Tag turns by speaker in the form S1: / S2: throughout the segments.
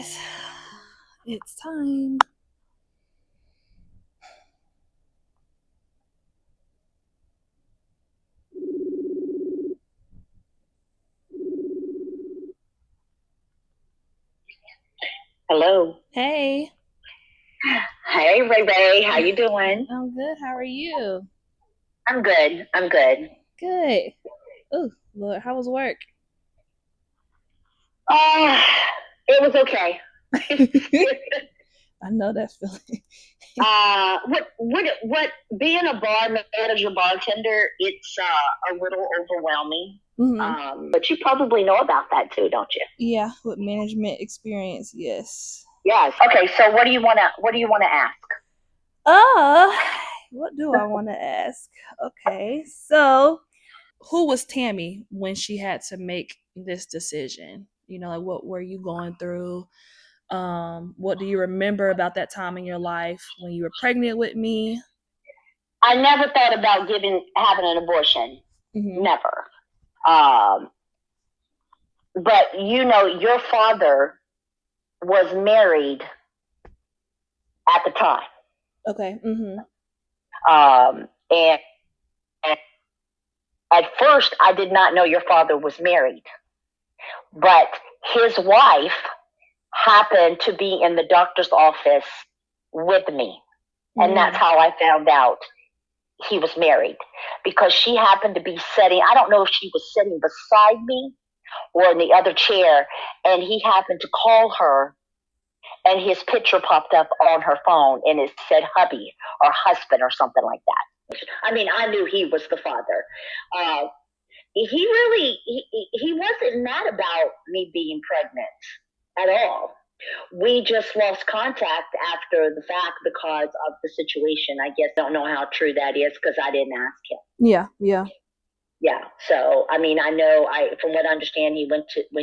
S1: guys. It's time.
S2: Hello.
S1: Hey.
S2: Hey, Ray Ray. How you doing?
S1: I'm good. How are you?
S2: I'm good. I'm good.
S1: Good. Oh, Lord, how was work?
S2: Uh, it was okay.
S1: I know that feeling.
S2: What? Being a bar manager, bartender, it's a little overwhelming.
S1: Mm-hmm.
S2: But you probably know about that too, don't you?
S1: Yeah, with management experience, yes.
S2: Yes. Okay. So what do you wanna ask?
S1: Uh, what do I want to ask? Okay, so who was Tammy when she had to make this decision? Like what were you going through? What do you remember about that time in your life when you were pregnant with me?
S2: I never thought about having an abortion.
S1: Mm-hmm.
S2: Never. Um, but your father was married at the time.
S1: Okay. Mm-hmm.
S2: And at first, I did not know your father was married, but his wife happened to be in the doctor's office with me. And that's
S1: Mm.
S2: how I found out he was married because she happened to be sitting, I don't know if she was sitting beside me or in the other chair, and he happened to call her, and his picture popped up on her phone and it said hubby or husband or something like that. I mean, I knew he was the father. Uh, he wasn't mad about me being pregnant at all. We just lost contact after the fact because of the situation. I guess I don't know how true that is because I didn't ask him.
S1: Yeah, yeah.
S2: Yeah. So I mean, I know from what I understand, when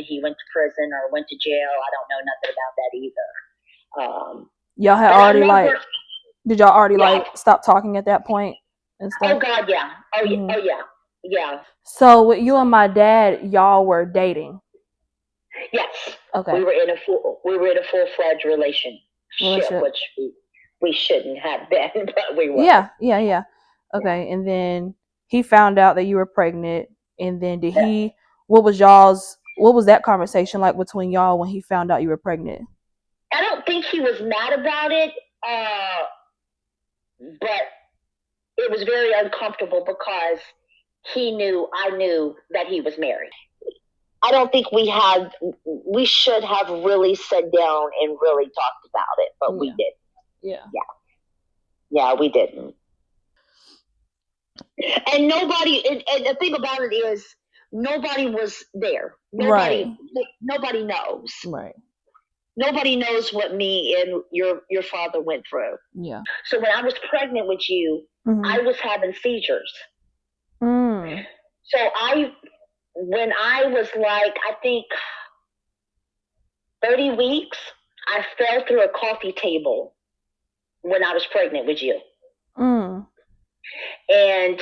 S2: he went to prison or went to jail. I don't know nothing about that either.
S1: Y'all had
S2: But I
S1: already
S2: never.
S1: did y'all already
S2: Yeah.
S1: stop talking at that point and
S2: Oh
S1: stuff?
S2: God. Yeah. Oh yeah.
S1: Mm-hmm.
S2: Oh yeah. Yeah.
S1: So with you and my dad, y'all were dating.
S2: Yes.
S1: Okay.
S2: We were in a full fledged relationship,
S1: Relationship.
S2: which we shouldn't have been, but we were.
S1: Yeah, yeah, yeah. Okay. And then he found out that you were pregnant. And then what was that conversation like between y'all when he found out you were pregnant?
S2: I don't think he was mad about it, but it was very uncomfortable because I knew that he was married. I don't think we should have really sat down and really talked about it, but we
S1: Yeah.
S2: did.
S1: Yeah.
S2: Yeah. Yeah, we didn't. And and the thing about it is, nobody was there.
S1: Right.
S2: Nobody knows.
S1: Right.
S2: Nobody knows what me and your father went through.
S1: Yeah.
S2: So when I was pregnant with you,
S1: Mm-hmm.
S2: I was having seizures.
S1: Mm.
S2: So when I was like, I think 30 weeks, I fell through a coffee table when I was pregnant with you.
S1: Mm.
S2: And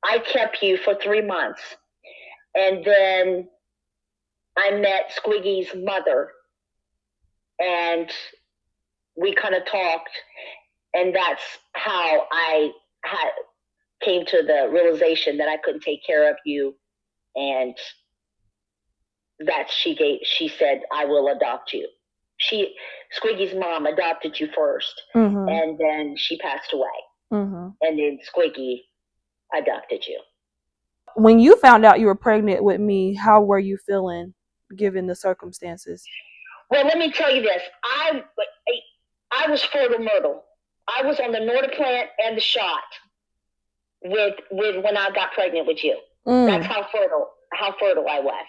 S2: I kept you for 3 months. And then I met Squiggy's mother and we kind of talked. And that's how I came to the realization that I couldn't take care of you. And she said, I will adopt you. Squiggy's mom adopted you first,
S1: Mm-hmm.
S2: and then she passed away,
S1: Mm-hmm.
S2: and then Squiggy adopted you.
S1: When you found out you were pregnant with me, how were you feeling given the circumstances?
S2: Well, let me tell you this. I was fertile myrtle. I was on the Norda plant and the shot with when I got pregnant with you. That's
S1: Mm.
S2: how fertile I was.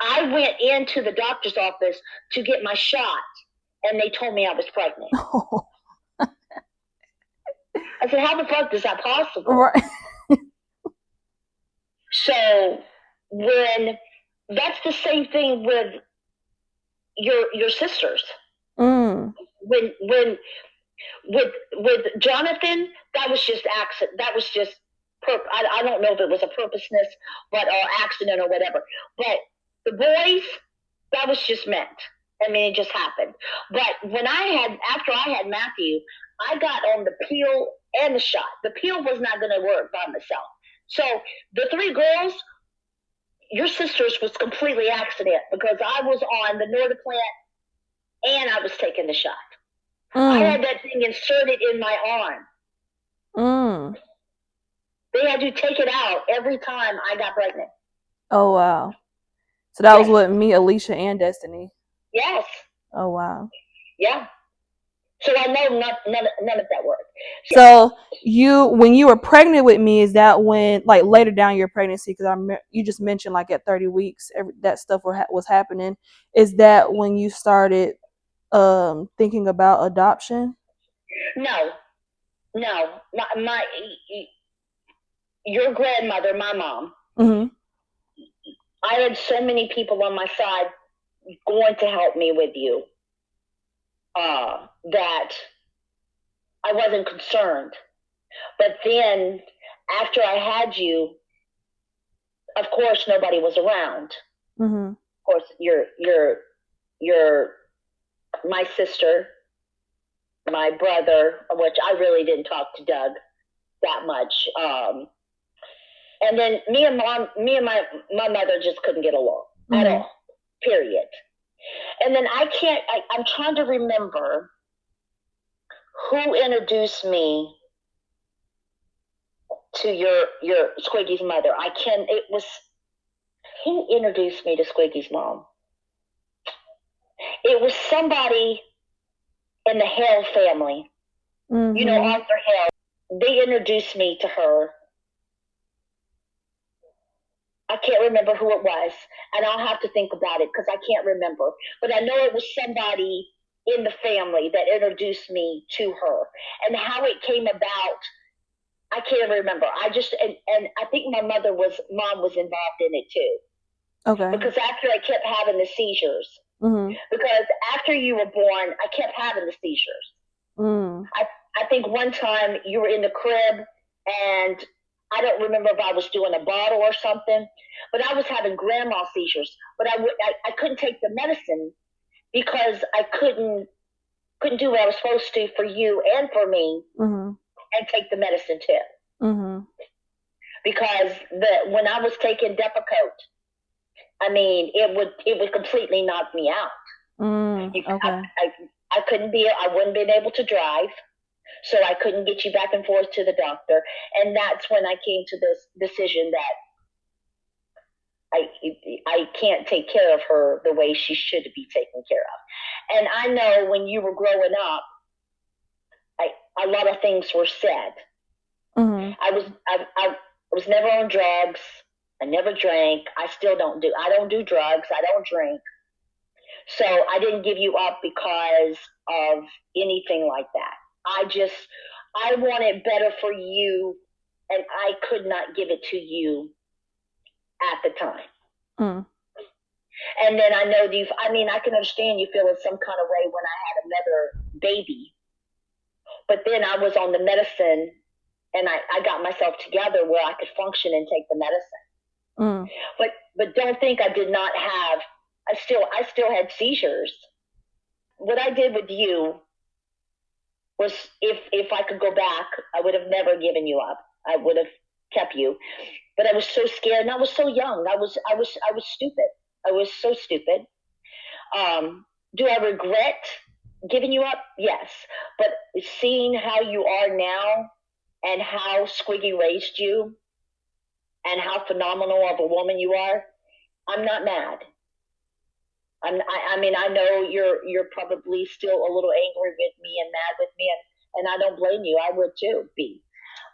S2: I went into the doctor's office to get my shot, and they told me I was pregnant. I said, how the fuck is that possible?
S1: Right.
S2: So that's the same thing with your sisters.
S1: Mm.
S2: When with Jonathan, that was just accident. That was just I don't know if it was a purposeness, but or accident or whatever. But the boys, that was just meant. I mean, it just happened. But after I had Matthew, I got on the pill and the shot. The pill was not going to work by myself. So the three girls, your sister's was completely accident because I was on the Northern and I was taking the shot. I had that thing inserted in my arm. They had to take it out every time I got pregnant.
S1: Oh, wow. So that was what, me, Alicia, and Destiny?
S2: Yes.
S1: Oh, wow.
S2: Yeah. So I know none of that worked.
S1: So when you were pregnant with me, is that when, like, later down your pregnancy? Because you just mentioned like at 30 weeks, that stuff was happening. Is that when you started thinking about adoption?
S2: No. Your grandmother, my mom.
S1: Mm-hmm.
S2: I had so many people on my side going to help me with you that I wasn't concerned. But then after I had you, of course, nobody was around.
S1: Mm-hmm.
S2: Of course, your my sister, my brother, which I really didn't talk to Doug that much. And then me and my mother just couldn't get along at all. Period. And then I'm trying to remember who introduced me to your Squiggy's mother. Who introduced me to Squiggy's mom? It was somebody in the Hale family. You know, Arthur Hale. They introduced me to her. I can't remember who it was, and I'll have to think about it because I can't remember. But I know it was somebody in the family that introduced me to her, and how it came about, I can't remember. And I think my mom was involved in it too. Okay. Because after I kept having the seizures, because after you were born, I kept having the seizures. I think one time you were in the crib, and I don't remember if I was doing a bottle or something, but I was having grandma seizures. But I couldn't take the medicine because I couldn't do what I was supposed to for you and for me, and take the medicine too. Because when I was taking Depakote, I mean, it would completely knock me out. Okay. I wouldn't been able to drive, so I couldn't get you back and forth to the doctor. And that's when I came to this decision that I can't take care of her the way she should be taken care of. And I know when you were growing up, a lot of things were said. I was never on drugs. I never drank. I don't do drugs. I don't drink. So I didn't give you up because of anything like that. I wanted better for you, and I could not give it to you at the time. And then I know I can understand you feeling some kind of way when I had another baby. But then I was on the medicine, and I got myself together where I could function and take the medicine. But don't think I did not have. I still had seizures. What I did with you was, if I could go back, I would have never given you up. I would have kept you. But I was so scared, and I was so young. I was stupid. I was so stupid. Do I regret giving you up? Yes. But seeing how you are now, and how Squiggy raised you, and how phenomenal of a woman you are, I'm not mad. I know you're probably still a little angry with me and mad with me, and I don't blame you. I would too be.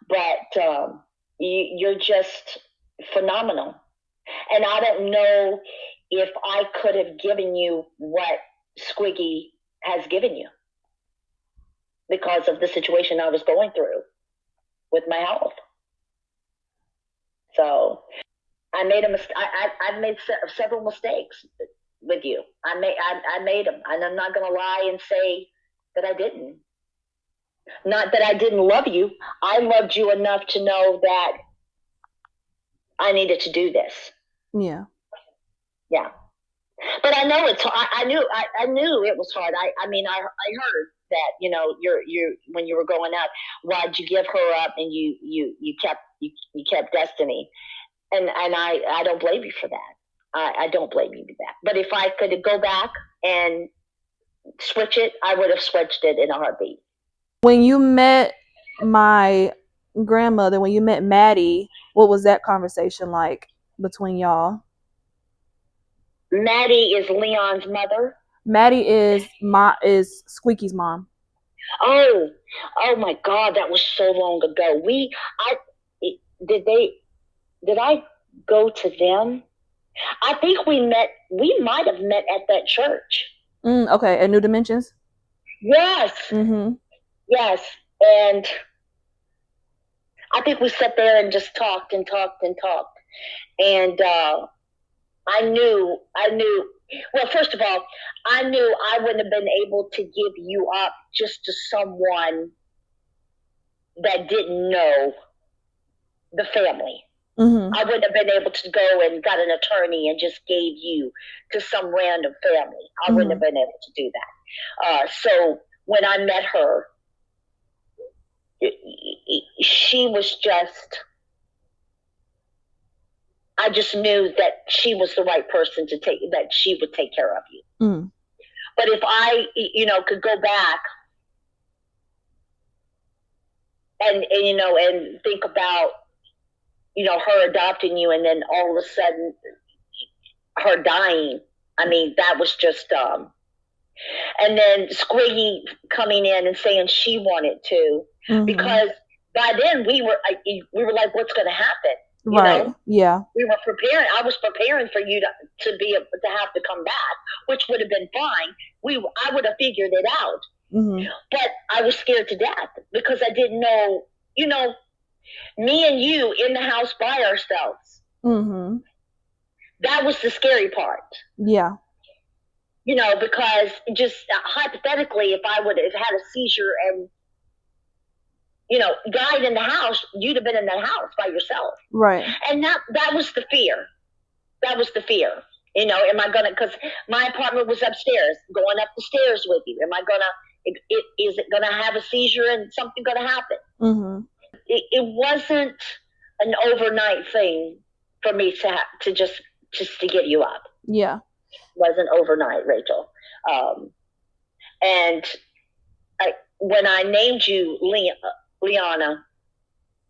S2: But you're just phenomenal. And I don't know if I could have given you what Squiggy has given you because of the situation I was going through with my health. So I made I've made several mistakes with you. I made them, and I'm not going to lie and say that I didn't. Not that I didn't love you. I loved you enough to know that I needed to do this.
S1: Yeah.
S2: Yeah. But I know it's. I knew it was hard. I heard that you when you were growing up, why'd you give her up and you kept Destiny, and I don't blame you for that. I don't blame you for that. But if I could go back and switch it, I would have switched it in a heartbeat.
S1: When you met my grandmother, when you met Maddie, what was that conversation like between y'all?
S2: Maddie is Leon's mother.
S1: Maddie is Squeaky's mom.
S2: Oh, oh my God, that was so long ago. I did they did I go to them? I think we met. We might have met at that church.
S1: Okay, at New Dimensions.
S2: Yes,
S1: Mm-hmm.
S2: yes, and I think we sat there and just talked and talked and talked, and I knew. Well, first of all, I knew I wouldn't have been able to give you up just to someone that didn't know the family.
S1: Mm-hmm.
S2: I wouldn't have been able to go and got an attorney and just gave you to some random family. I wouldn't
S1: Mm-hmm.
S2: have been able to do that. So when I met her, she was just, I just knew that she was the right person to take, that she would take care of you.
S1: Mm.
S2: But if I, could go back and think about, her adopting you and then all of a sudden her dying, I mean, that was just, and then Squiggy coming in and saying she wanted to,
S1: Mm-hmm.
S2: because by then we were like, what's going to happen?
S1: Right. Yeah.
S2: We were preparing. I was preparing for you to have to come back, which would have been fine. I would have figured it out,
S1: Mm-hmm.
S2: but I was scared to death because I didn't know. Me and you in the house by ourselves.
S1: Mm-hmm.
S2: That was the scary part.
S1: Yeah.
S2: Because just hypothetically, if I would have had a seizure and died in the house, you'd have been in that house by yourself.
S1: Right.
S2: And that was the fear. That was the fear. Am I gonna? Because my apartment was upstairs. Going up the stairs with you. Am I gonna? Is it gonna have a seizure and something gonna happen?
S1: Mm-hmm.
S2: It wasn't an overnight thing for me to just to get you up.
S1: Yeah.
S2: It wasn't overnight, Rachel. And when I named you Liana,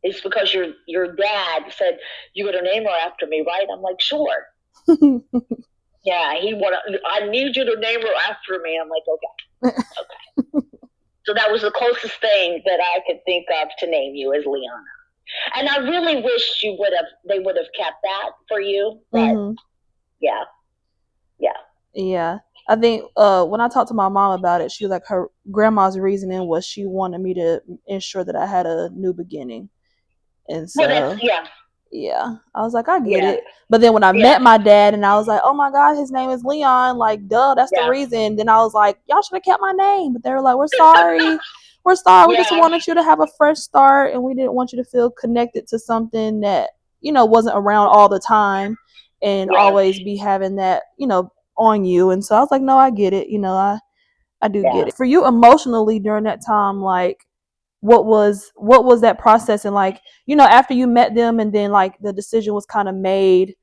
S2: it's because your dad said you would name her after me, right? I'm like, sure. Yeah, I need you to name her after me. I'm like, okay. So that was the closest thing that I could think of to name you as Liana. And I really wish they would have kept that for you. But mm-hmm. Yeah.
S1: Yeah. I think when I talked to my mom about it, she was like, her grandma's reasoning was she wanted me to ensure that I had a new beginning. And so yeah, I was like, I get it. But then when I met my dad and I was like, oh my God, his name is Leon, like, duh, that's the reason. Then I was like, y'all should have kept my name. But they were like, we're sorry. We're sorry. We just wanted you to have a fresh start and we didn't want you to feel connected to something that, wasn't around all the time and always be having that, on you. And so I was like, no, I get it. I do get it. For you emotionally during that time, like, what was that process? And like, after you met them and then like the decision was kind of made,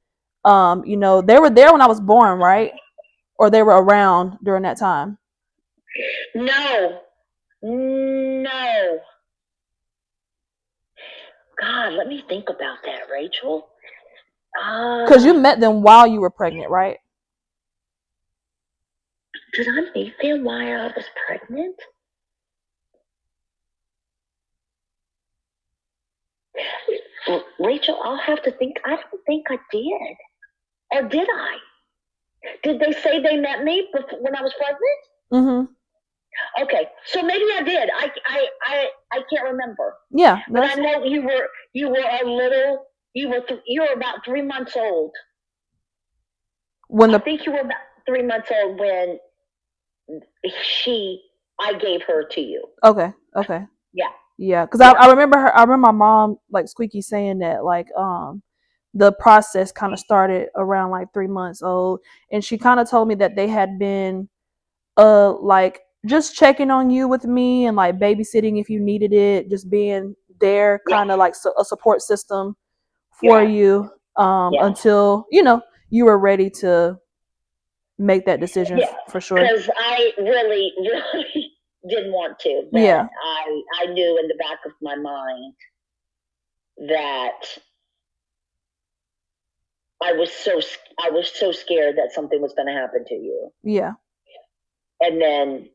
S1: they were there when I was born, right? Or they were around during that time?
S2: No. God, let me think about that, Rachel.
S1: Because you met them while you were pregnant, right?
S2: Did I meet them while I was pregnant? Rachel, I'll have to think. I don't think I did. Or did I? Did they say they met me when I was pregnant?
S1: Mm-hmm.
S2: Okay, so maybe I did. I can't remember.
S1: Yeah,
S2: but I know you were a little. You were about 3 months old. I think you were about 3 months old when I gave her to you.
S1: Okay. Yeah, because I remember her. I remember my mom, like Squeaky, saying that, like, the process kind of started around like 3 months old, and she kind of told me that they had been like just checking on you with me and like babysitting if you needed it, just being there,
S2: Yeah.
S1: kind of like a support system for
S2: Yeah.
S1: you
S2: Yeah.
S1: until you were ready to make that decision
S2: Yeah.
S1: for sure.
S2: Because I really, really didn't want to, but
S1: Yeah,
S2: I knew in the back of my mind that I was so scared that something was going to happen to you.
S1: yeah.
S2: And then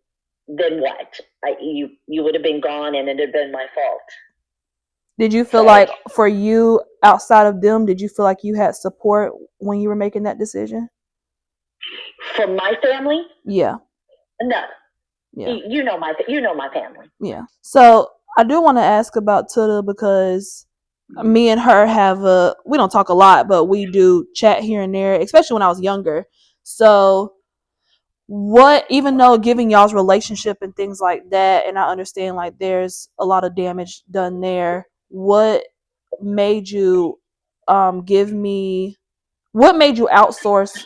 S2: what? You would have been gone, and it had been my fault.
S1: Did you feel
S2: So
S1: like for you outside of them, did you feel like you had support when you were making that decision?
S2: from my family,
S1: Yeah,
S2: no,
S1: yeah,
S2: you know my family.
S1: yeah. So I do want to ask about Tuda because me and her have we don't talk a lot, but we do chat here and there, especially when I was younger. So what, even though giving y'all's relationship and things like that, and I understand like there's a lot of damage done there, what made you give me what made you outsource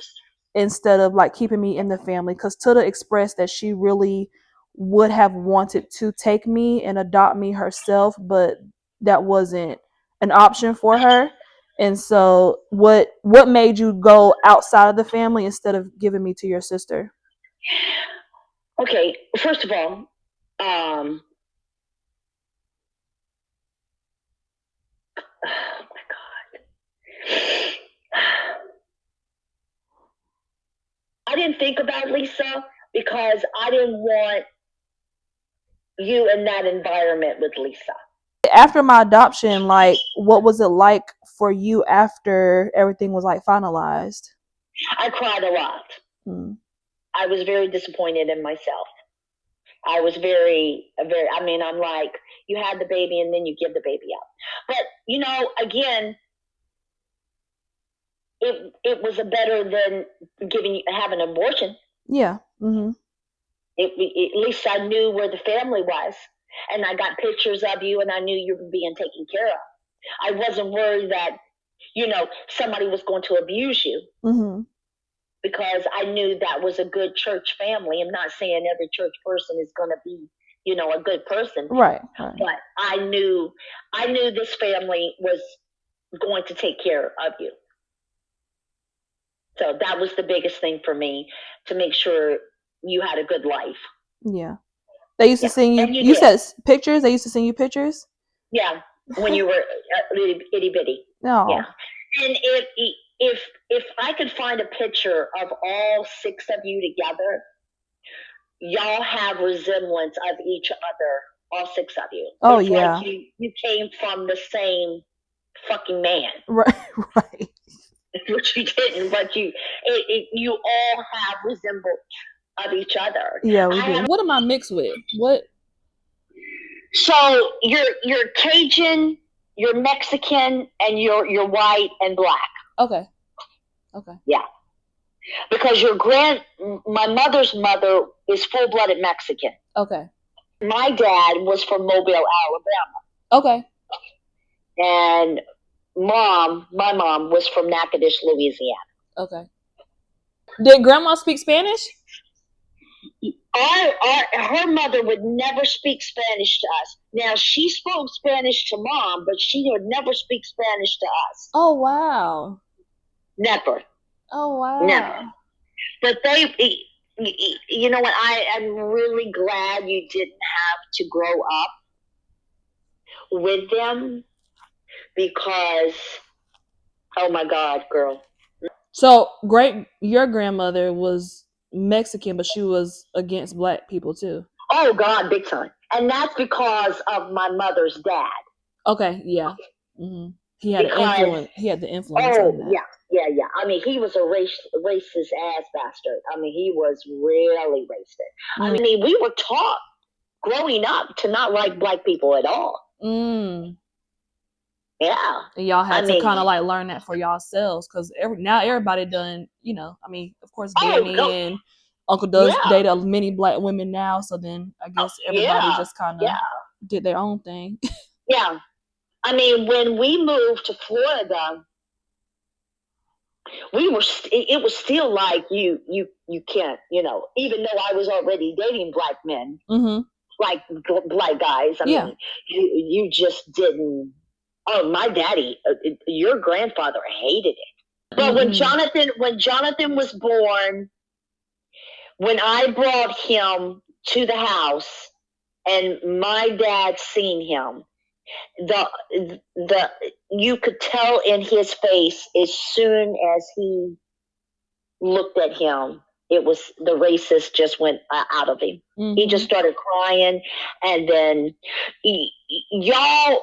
S1: instead of like keeping me in the family? Because Tuda expressed that she really would have wanted to take me and adopt me herself, but that wasn't an option for her. And so what made you go outside of the family instead of giving me to your sister?
S2: Okay, first of all, um, oh my God, I didn't think about Lisa because I didn't want you in that environment with Lisa.
S1: After my adoption, like what was it like for you after everything was like finalized?
S2: I cried a lot.
S1: Hmm.
S2: I was very disappointed in myself. I was very. I mean, I'm like, you had the baby and then you give the baby up. But again, it was a better than having an abortion.
S1: Yeah. Mm-hmm.
S2: At least I knew where the family was, and I got pictures of you, and I knew you were being taken care of. I wasn't worried that somebody was going to abuse you.
S1: Mm-hmm.
S2: Because I knew that was a good church family. I'm not saying every church person is going to be, a good person,
S1: Right.
S2: but I knew this family was going to take care of you. So that was the biggest thing for me, to make sure you had a good life.
S1: Yeah. They used to
S2: Yeah,
S1: send you.
S2: and you
S1: You
S2: did.
S1: said pictures. They used to send you pictures.
S2: Yeah, when you were itty bitty. Yeah,
S1: No.
S2: and if I could find a picture of all six of you together, y'all have resemblance of each other, all six of you.
S1: Oh
S2: It's like
S1: yeah.
S2: you came from the same fucking man,
S1: Right. Right.
S2: which you didn't, but you all have resemblance of each other.
S1: Yeah, we
S2: I
S1: do.
S2: have.
S1: What am I mixed with? What?
S2: So you're Cajun, you're Mexican, and you're white and black.
S1: Okay. Okay.
S2: Yeah, because my mother's mother is full blooded Mexican.
S1: Okay.
S2: My dad was from Mobile, Alabama,
S1: Okay.
S2: and my mom was from Natchitoches, Louisiana.
S1: Okay. Did grandma speak Spanish?
S2: Her mother would never speak Spanish to us. Now, she spoke Spanish to mom, but she would never speak Spanish to us.
S1: Oh wow.
S2: Never.
S1: Oh
S2: Never.
S1: wow.
S2: But you know what? I am really glad you didn't have to grow up with them, because, oh my God, girl.
S1: So your grandmother was Mexican, but she was against black people too.
S2: Oh God, big time. And that's because of my mother's dad.
S1: Okay. Yeah. Mm-hmm. He had an
S2: Because,
S1: influence. He had the influence on
S2: oh
S1: that.
S2: yeah, yeah, yeah. I mean, he was a racist ass bastard. I mean, he was really racist. I mean, we were taught growing up to not like black people at all.
S1: Mm.
S2: Yeah.
S1: And y'all
S2: I
S1: had to kind
S2: mean,
S1: of like learn that for yourselves, because now everybody done. I mean, of course,
S2: oh
S1: Danny and Uncle does
S2: yeah,
S1: date many black women now. So then I guess everybody
S2: yeah,
S1: just kind of
S2: yeah,
S1: did their own thing.
S2: yeah. I mean, when we moved to Florida, it was still like you can't, even though I was already dating black men, like black guys. I mean, you just didn't. Oh, my daddy, your grandfather hated it. But when Jonathan was born, when I brought him to the house and my dad seen him, the you could tell in his face as soon as he looked at him, it was the racist just went out of him. He just started crying, and then y'all,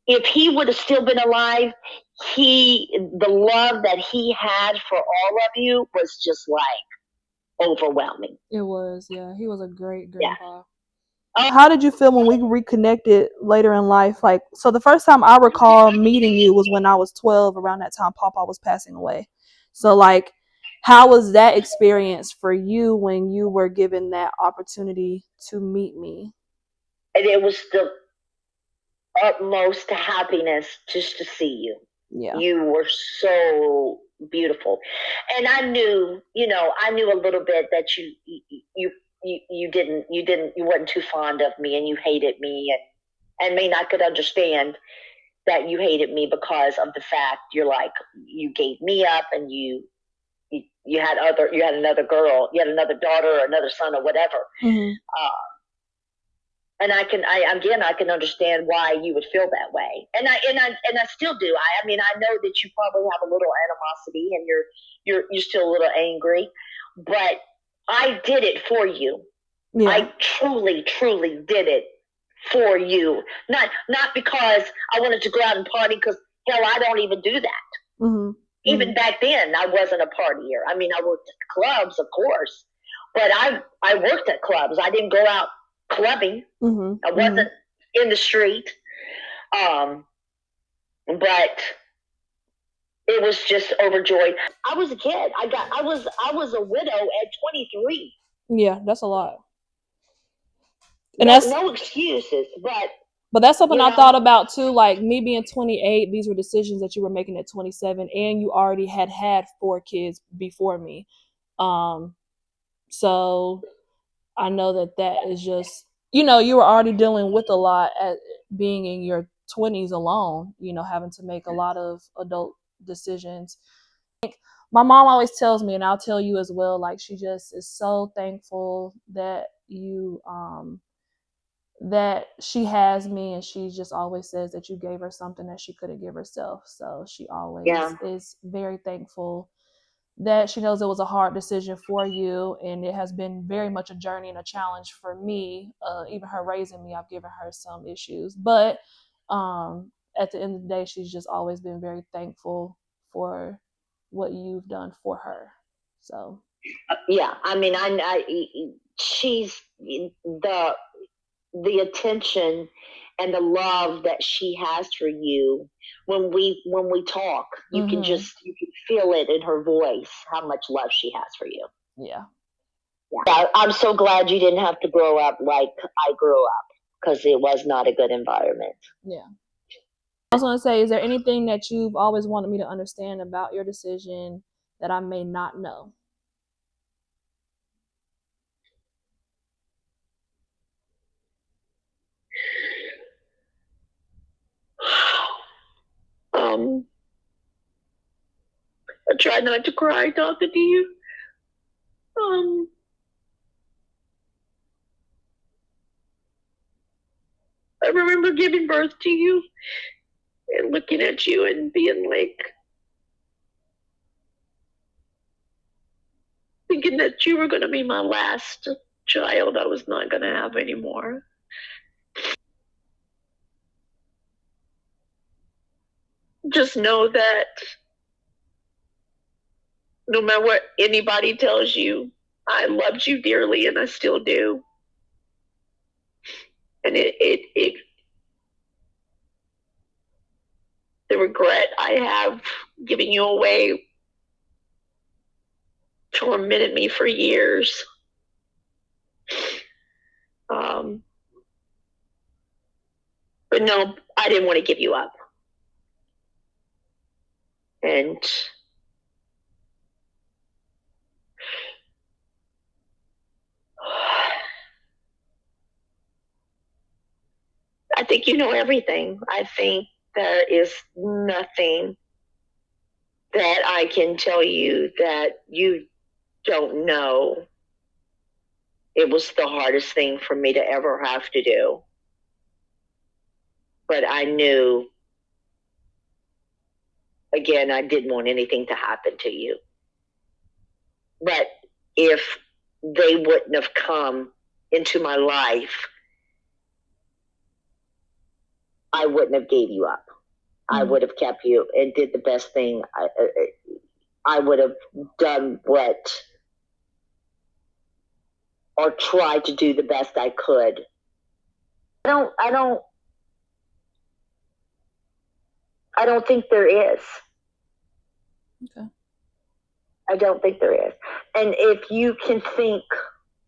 S2: if he would have still been alive, the love that he had for all of you was just like overwhelming.
S1: It was, yeah. He was a great grandpa. Yeah. How did you feel when we reconnected later in life? Like, so the first time I recall meeting you was when I was 12. Around that time, Papa was passing away. So, like, how was that experience for you when you were given that opportunity to meet me?
S2: And it was the utmost happiness just to see you. Yeah. You were so beautiful. And I knew, I knew a little bit that you weren't too fond of me and you hated me, and I could understand that you hated me because of the fact you gave me up, and you had another girl, you had another daughter or another son or whatever. And I can understand why you would feel that way, and I still do. I mean, I know that you probably have a little animosity, and you're still a little angry, but I did it for you. Yeah. I truly did it for you, not because I wanted to go out and party, because hell, I don't even do that. Even back then, I wasn't a partier. I mean, I worked at clubs, of course, but I worked at clubs. I didn't go out clubbing. I wasn't in the street. But it was just overjoyed. I was a kid. I was a widow at 23.
S1: Yeah, that's a lot.
S2: And no excuses,
S1: but that's something I thought about too. Like, me being 28, these were decisions that you were making at 27, and you already had 4 kids before me. So I know that is just, you were already dealing with a lot at being in your 20s alone, having to make a lot of adult decisions. My mom always tells me, and I'll tell you as well, like, she just is so thankful that that she has me, and she just always says that you gave her something that she couldn't give herself. So she always is very thankful that she knows it was a hard decision for you, and it has been very much a journey and a challenge for me. Even her raising me, I've given her some issues, but at the end of the day, she's just always been very thankful for what you've done for her. So
S2: yeah, I mean, she's the attention and the love that she has for you. When we talk, you can feel it in her voice, how much love she has for you.
S1: Yeah.
S2: I'm so glad you didn't have to grow up like I grew up, because it was not a good environment.
S1: Yeah. I was going to say, is there anything that you've always wanted me to understand about your decision that I may not know?
S2: I try not to cry talking to you. I remember giving birth to you and looking at you and being like, thinking that you were going to be my last child. I was not going to have anymore. Just know that no matter what anybody tells you, I loved you dearly, and I still do. And the regret I have giving you away tormented me for years. But no, I didn't want to give you up. And I think you know everything. I think there is nothing that I can tell you that you don't know. It was the hardest thing for me to ever have to do. But I knew, again, I didn't want anything to happen to you. But if they wouldn't have come into my life, I wouldn't have gave you up. I would have kept you and did the best thing. I would have done what, or tried to do the best I could. I don't think there is.
S1: Okay.
S2: I don't think there is. And if you can think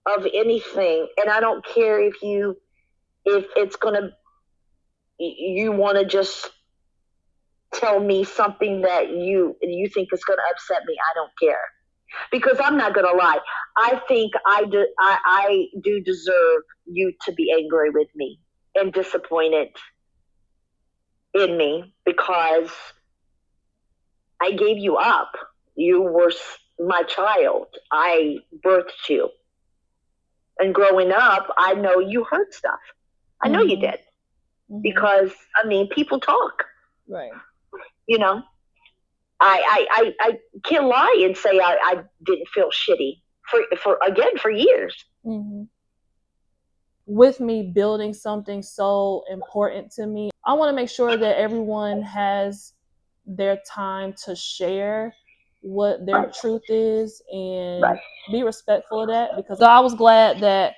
S2: of anything, and I don't care if it's gonna, you want to just tell me something that you think is going to upset me. I don't care, because I'm not going to lie. I think I do deserve you to be angry with me and disappointed in me, because I gave you up. You were my child. I birthed you. And growing up, I know you heard stuff. I know you did. Because, I mean, people talk.
S1: Right.
S2: You know? I can't lie and say I didn't feel shitty for years.
S1: With me building something so important to me, I want to make sure that everyone has their time to share what their truth is and be respectful of that, because I was glad that,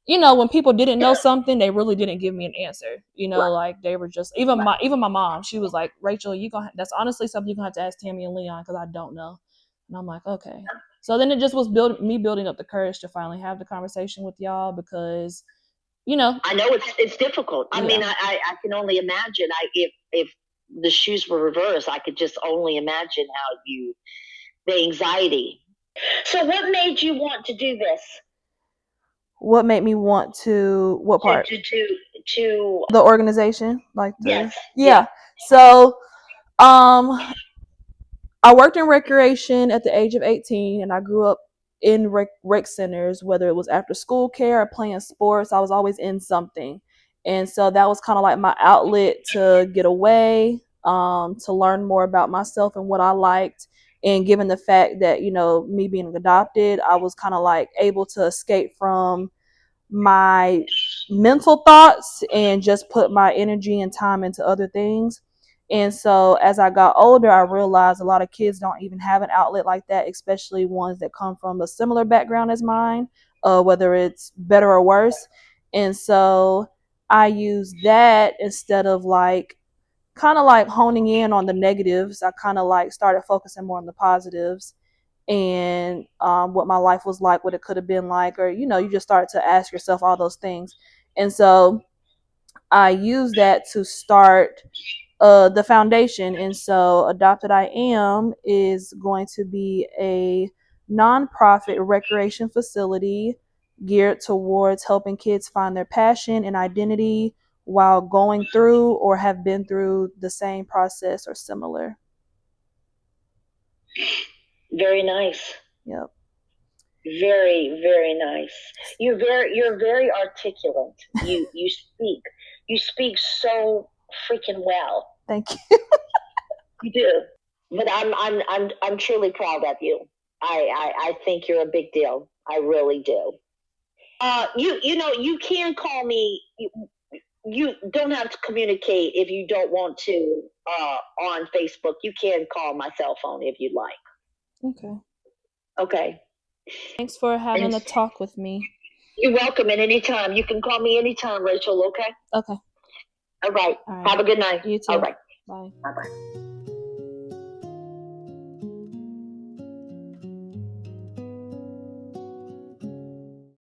S1: when people didn't know something, they really didn't give me an answer. Like they were just, even my mom, she was like, Rachel, that's honestly something you're gonna have to ask Tammy and Leon, because I don't know. And I'm like, okay. So then it just was building up the courage to finally have the conversation with y'all, because
S2: I know it's difficult. I mean, I can only imagine. If the shoes were reversed, I could just only imagine the anxiety. So what made you want to do this?
S1: What made me want to, what part?
S2: To
S1: The organization, like
S2: yes.
S1: Yeah. So I worked in recreation at the age of 18, and I grew up in rec centers, whether it was after school care or playing sports. I was always in something. And so that was kind of like my outlet to get away, to learn more about myself and what I liked. And given the fact that, me being adopted, I was kind of like able to escape from my mental thoughts and just put my energy and time into other things. And so as I got older, I realized a lot of kids don't even have an outlet like that, especially ones that come from a similar background as mine, whether it's better or worse. And so I use that instead of like kind of like honing in on the negatives. I kind of like started focusing more on the positives, and what my life was like, what it could have been like, or you just start to ask yourself all those things. And so I use that to start the foundation. And so Adopted I Am is going to be a nonprofit recreation facility geared towards helping kids find their passion and identity while going through or have been through the same process or similar.
S2: Very nice.
S1: Yep.
S2: Very, very nice. You're very articulate. You speak so freaking well.
S1: Thank you.
S2: You do. But I'm truly proud of you. I think you're a big deal. I really do. You can call me. You don't have to communicate if you don't want to on Facebook. You can call my cell phone if you'd like.
S1: Okay.
S2: Okay.
S1: Thanks for having a talk with me.
S2: You're welcome. At any time. You can call me anytime, Rachel. Okay.
S1: Okay.
S2: All right. Have a good night.
S1: You too.
S2: All right.
S1: Bye.
S2: Bye-bye.